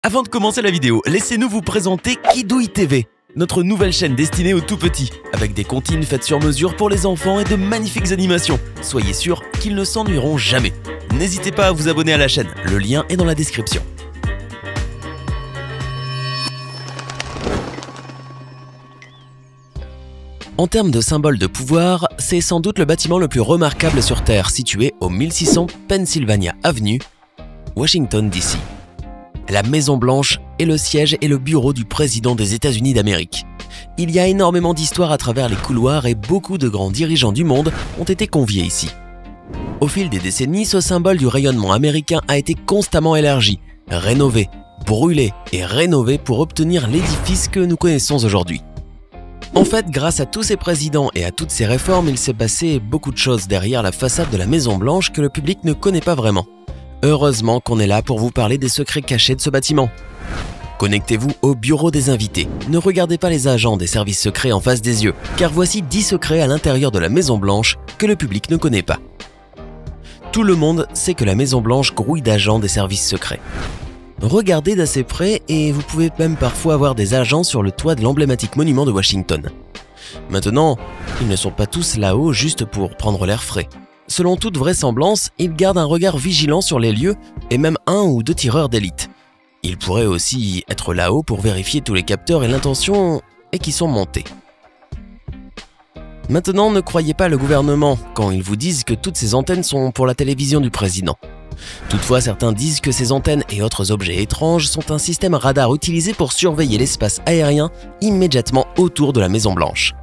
Avant de commencer la vidéo, laissez-nous vous présenter Kidouille TV, notre nouvelle chaîne destinée aux tout-petits, avec des comptines faites sur mesure pour les enfants et de magnifiques animations. Soyez sûrs qu'ils ne s'ennuieront jamais. N'hésitez pas à vous abonner à la chaîne, le lien est dans la description. En termes de symbole de pouvoir, c'est sans doute le bâtiment le plus remarquable sur Terre, situé au 1600 Pennsylvania Avenue, Washington DC. La Maison Blanche est le siège et le bureau du président des États-Unis d'Amérique. Il y a énormément d'histoires à travers les couloirs et beaucoup de grands dirigeants du monde ont été conviés ici. Au fil des décennies, ce symbole du rayonnement américain a été constamment élargi, rénové, brûlé et rénové pour obtenir l'édifice que nous connaissons aujourd'hui. En fait, grâce à tous ces présidents et à toutes ces réformes, il s'est passé beaucoup de choses derrière la façade de la Maison Blanche que le public ne connaît pas vraiment. Heureusement qu'on est là pour vous parler des secrets cachés de ce bâtiment. Connectez-vous au bureau des invités. Ne regardez pas les agents des services secrets en face des yeux, car voici 10 secrets à l'intérieur de la Maison Blanche que le public ne connaît pas. Tout le monde sait que la Maison Blanche grouille d'agents des services secrets. Regardez d'assez près et vous pouvez même parfois avoir des agents sur le toit de l'emblématique monument de Washington. Maintenant, ils ne sont pas tous là-haut juste pour prendre l'air frais. Selon toute vraisemblance, ils gardent un regard vigilant sur les lieux et même 1 ou 2 tireurs d'élite. Ils pourraient aussi être là-haut pour vérifier tous les capteurs et l'intention est qu'ils sont montés. Maintenant, ne croyez pas le gouvernement quand ils vous disent que toutes ces antennes sont pour la télévision du président. Toutefois, certains disent que ces antennes et autres objets étranges sont un système radar utilisé pour surveiller l'espace aérien immédiatement autour de la Maison Blanche.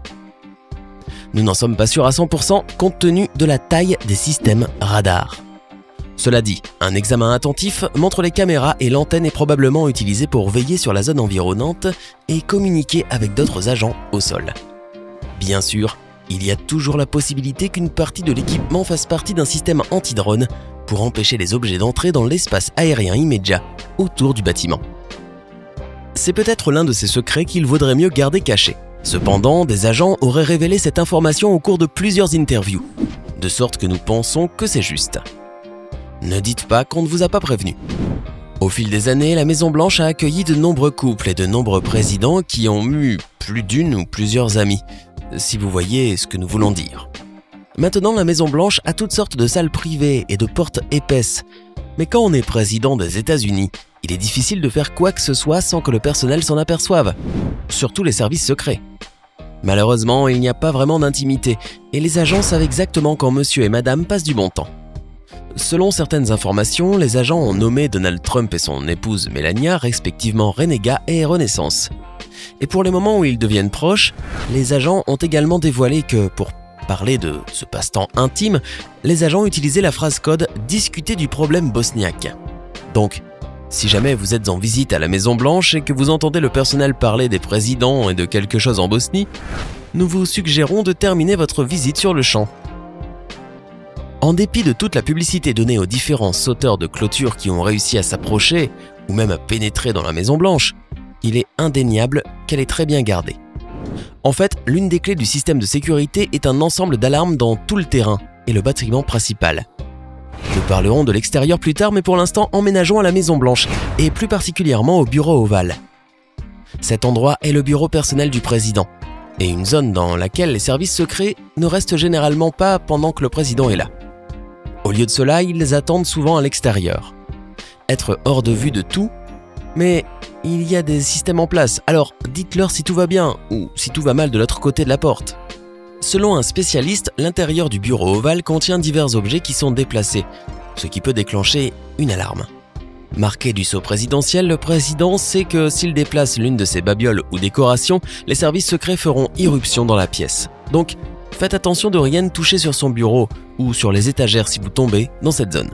Nous n'en sommes pas sûrs à 100% compte tenu de la taille des systèmes radars. Cela dit, un examen attentif montre les caméras et l'antenne est probablement utilisée pour veiller sur la zone environnante et communiquer avec d'autres agents au sol. Bien sûr, il y a toujours la possibilité qu'une partie de l'équipement fasse partie d'un système anti-drone pour empêcher les objets d'entrer dans l'espace aérien immédiat autour du bâtiment. C'est peut-être l'un de ces secrets qu'il vaudrait mieux garder caché. Cependant, des agents auraient révélé cette information au cours de plusieurs interviews, de sorte que nous pensons que c'est juste. Ne dites pas qu'on ne vous a pas prévenu. Au fil des années, la Maison Blanche a accueilli de nombreux couples et de nombreux présidents qui ont eu plus d'une ou plusieurs amies, si vous voyez ce que nous voulons dire. Maintenant, la Maison Blanche a toutes sortes de salles privées et de portes épaisses. Mais quand on est président des États-Unis, il est difficile de faire quoi que ce soit sans que le personnel s'en aperçoive, surtout les services secrets. Malheureusement, il n'y a pas vraiment d'intimité et les agents savent exactement quand monsieur et madame passent du bon temps. Selon certaines informations, les agents ont nommé Donald Trump et son épouse Melania respectivement Renégat et Renaissance. Et pour les moments où ils deviennent proches, les agents ont également dévoilé que pour parler de ce passe-temps intime, les agents utilisaient la phrase code « discuter du problème bosniaque ». Donc, si jamais vous êtes en visite à la Maison Blanche et que vous entendez le personnel parler des présidents et de quelque chose en Bosnie, nous vous suggérons de terminer votre visite sur le champ. En dépit de toute la publicité donnée aux différents sauteurs de clôture qui ont réussi à s'approcher ou même à pénétrer dans la Maison Blanche, il est indéniable qu'elle est très bien gardée. En fait, l'une des clés du système de sécurité est un ensemble d'alarmes dans tout le terrain et le bâtiment principal. Nous parlerons de l'extérieur plus tard, mais pour l'instant, emménageons à la Maison Blanche, et plus particulièrement au bureau ovale. Cet endroit est le bureau personnel du président, et une zone dans laquelle les services secrets ne restent généralement pas pendant que le président est là. Au lieu de cela, ils attendent souvent à l'extérieur. Être hors de vue de tout, mais il y a des systèmes en place, alors dites-leur si tout va bien, ou si tout va mal de l'autre côté de la porte. Selon un spécialiste, l'intérieur du bureau ovale contient divers objets qui sont déplacés, ce qui peut déclencher une alarme. Marqué du sceau présidentiel, le président sait que s'il déplace l'une de ses babioles ou décorations, les services secrets feront irruption dans la pièce. Donc, faites attention de rien toucher sur son bureau ou sur les étagères si vous tombez dans cette zone.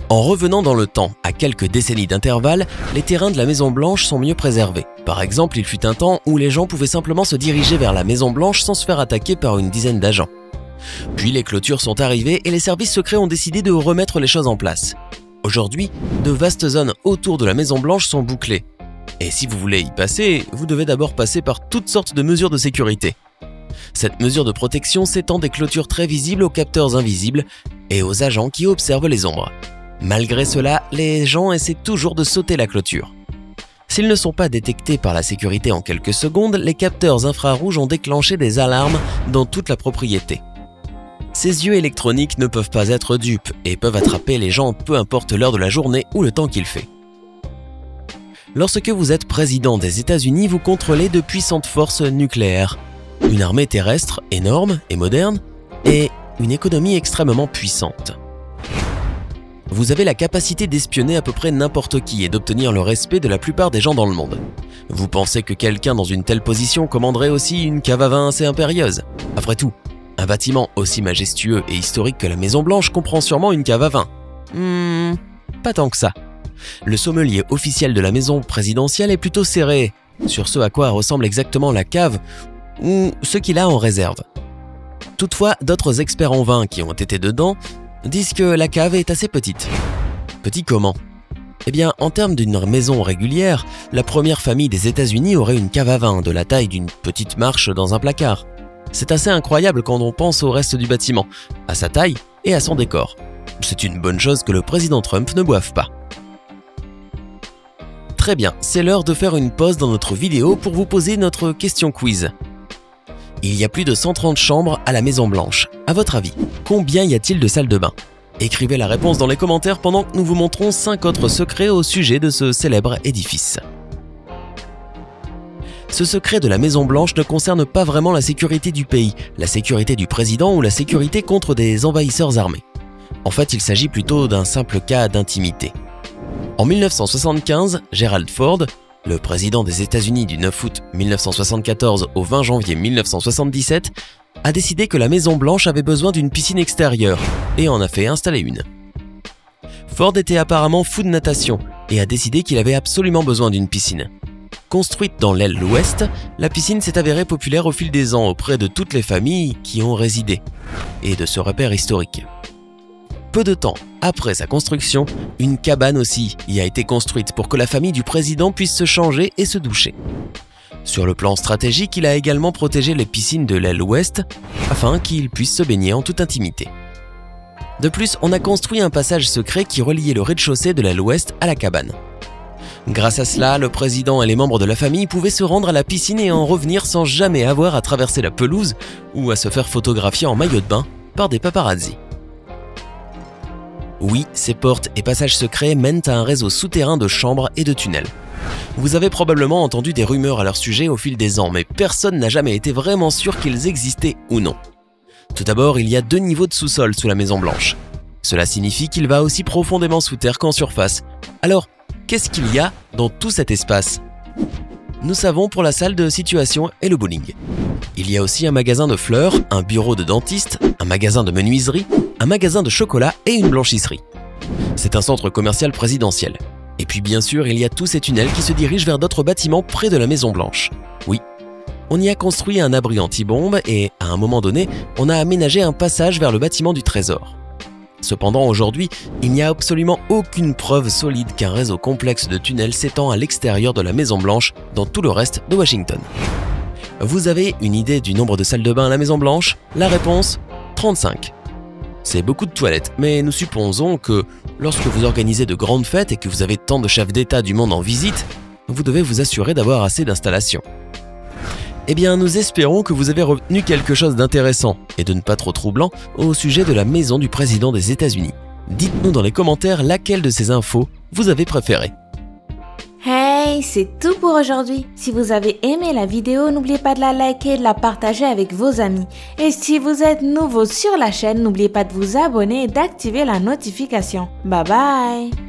En revenant dans le temps, à quelques décennies d'intervalle, les terrains de la Maison Blanche sont mieux préservés. Par exemple, il fut un temps où les gens pouvaient simplement se diriger vers la Maison Blanche sans se faire attaquer par une dizaine d'agents. Puis les clôtures sont arrivées et les services secrets ont décidé de remettre les choses en place. Aujourd'hui, de vastes zones autour de la Maison Blanche sont bouclées. Et si vous voulez y passer, vous devez d'abord passer par toutes sortes de mesures de sécurité. Cette mesure de protection s'étend des clôtures très visibles aux capteurs invisibles et aux agents qui observent les ombres. Malgré cela, les gens essaient toujours de sauter la clôture. S'ils ne sont pas détectés par la sécurité en quelques secondes, les capteurs infrarouges ont déclenché des alarmes dans toute la propriété. Ces yeux électroniques ne peuvent pas être dupes et peuvent attraper les gens peu importe l'heure de la journée ou le temps qu'il fait. Lorsque vous êtes président des États-Unis, vous contrôlez de puissantes forces nucléaires, une armée terrestre énorme et moderne et une économie extrêmement puissante. Vous avez la capacité d'espionner à peu près n'importe qui et d'obtenir le respect de la plupart des gens dans le monde. Vous pensez que quelqu'un dans une telle position commanderait aussi une cave à vin assez impérieuse? Après tout, un bâtiment aussi majestueux et historique que la Maison-Blanche comprend sûrement une cave à vin. Pas tant que ça. Le sommelier officiel de la maison présidentielle est plutôt serré sur ce à quoi ressemble exactement la cave ou ce qu'il a en réserve. Toutefois, d'autres experts en vin qui ont été dedans disent que la cave est assez petite. Petit comment? Eh bien, en termes d'une maison régulière, la première famille des États-Unis aurait une cave à vin de la taille d'une petite marche dans un placard. C'est assez incroyable quand on pense au reste du bâtiment, à sa taille et à son décor. C'est une bonne chose que le président Trump ne boive pas. Très bien, c'est l'heure de faire une pause dans notre vidéo pour vous poser notre question quiz. Il y a plus de 130 chambres à la Maison-Blanche. À votre avis, combien y a-t-il de salles de bain? Écrivez la réponse dans les commentaires pendant que nous vous montrons 5 autres secrets au sujet de ce célèbre édifice. Ce secret de la Maison-Blanche ne concerne pas vraiment la sécurité du pays, la sécurité du président ou la sécurité contre des envahisseurs armés. En fait, il s'agit plutôt d'un simple cas d'intimité. En 1975, Gerald Ford, le président des États-Unis du 9 août 1974 au 20 janvier 1977, a décidé que la Maison-Blanche avait besoin d'une piscine extérieure et en a fait installer une. Ford était apparemment fou de natation et a décidé qu'il avait absolument besoin d'une piscine. Construite dans l'aile ouest, la piscine s'est avérée populaire au fil des ans auprès de toutes les familles qui ont résidé et de ce repère historique. Peu de temps après sa construction, une cabane aussi y a été construite pour que la famille du président puisse se changer et se doucher. Sur le plan stratégique, il a également protégé les piscines de l'aile ouest afin qu'ils puissent se baigner en toute intimité. De plus, on a construit un passage secret qui reliait le rez-de-chaussée de l'aile ouest à la cabane. Grâce à cela, le président et les membres de la famille pouvaient se rendre à la piscine et en revenir sans jamais avoir à traverser la pelouse ou à se faire photographier en maillot de bain par des paparazzis. Oui, ces portes et passages secrets mènent à un réseau souterrain de chambres et de tunnels. Vous avez probablement entendu des rumeurs à leur sujet au fil des ans, mais personne n'a jamais été vraiment sûr qu'ils existaient ou non. Tout d'abord, il y a 2 niveaux de sous-sol sous la Maison-Blanche. Cela signifie qu'il va aussi profondément sous terre qu'en surface. Alors, qu'est-ce qu'il y a dans tout cet espace? Nous savons pour la salle de situation et le bowling. Il y a aussi un magasin de fleurs, un bureau de dentiste, un magasin de menuiserie, un magasin de chocolat et une blanchisserie. C'est un centre commercial présidentiel. Et puis bien sûr, il y a tous ces tunnels qui se dirigent vers d'autres bâtiments près de la Maison-Blanche. Oui, on y a construit un abri anti-bombe et, à un moment donné, on a aménagé un passage vers le bâtiment du Trésor. Cependant, aujourd'hui, il n'y a absolument aucune preuve solide qu'un réseau complexe de tunnels s'étend à l'extérieur de la Maison-Blanche dans tout le reste de Washington. Vous avez une idée du nombre de salles de bain à la Maison-Blanche? La réponse, 35. C'est beaucoup de toilettes, mais nous supposons que lorsque vous organisez de grandes fêtes et que vous avez tant de chefs d'État du monde en visite, vous devez vous assurer d'avoir assez d'installations. Eh bien, nous espérons que vous avez retenu quelque chose d'intéressant et de ne pas trop troublant au sujet de la maison du président des États-Unis. Dites-nous dans les commentaires laquelle de ces infos vous avez préférée. Hey, c'est tout pour aujourd'hui. Si vous avez aimé la vidéo, n'oubliez pas de la liker et de la partager avec vos amis. Et si vous êtes nouveau sur la chaîne, n'oubliez pas de vous abonner et d'activer la notification. Bye bye!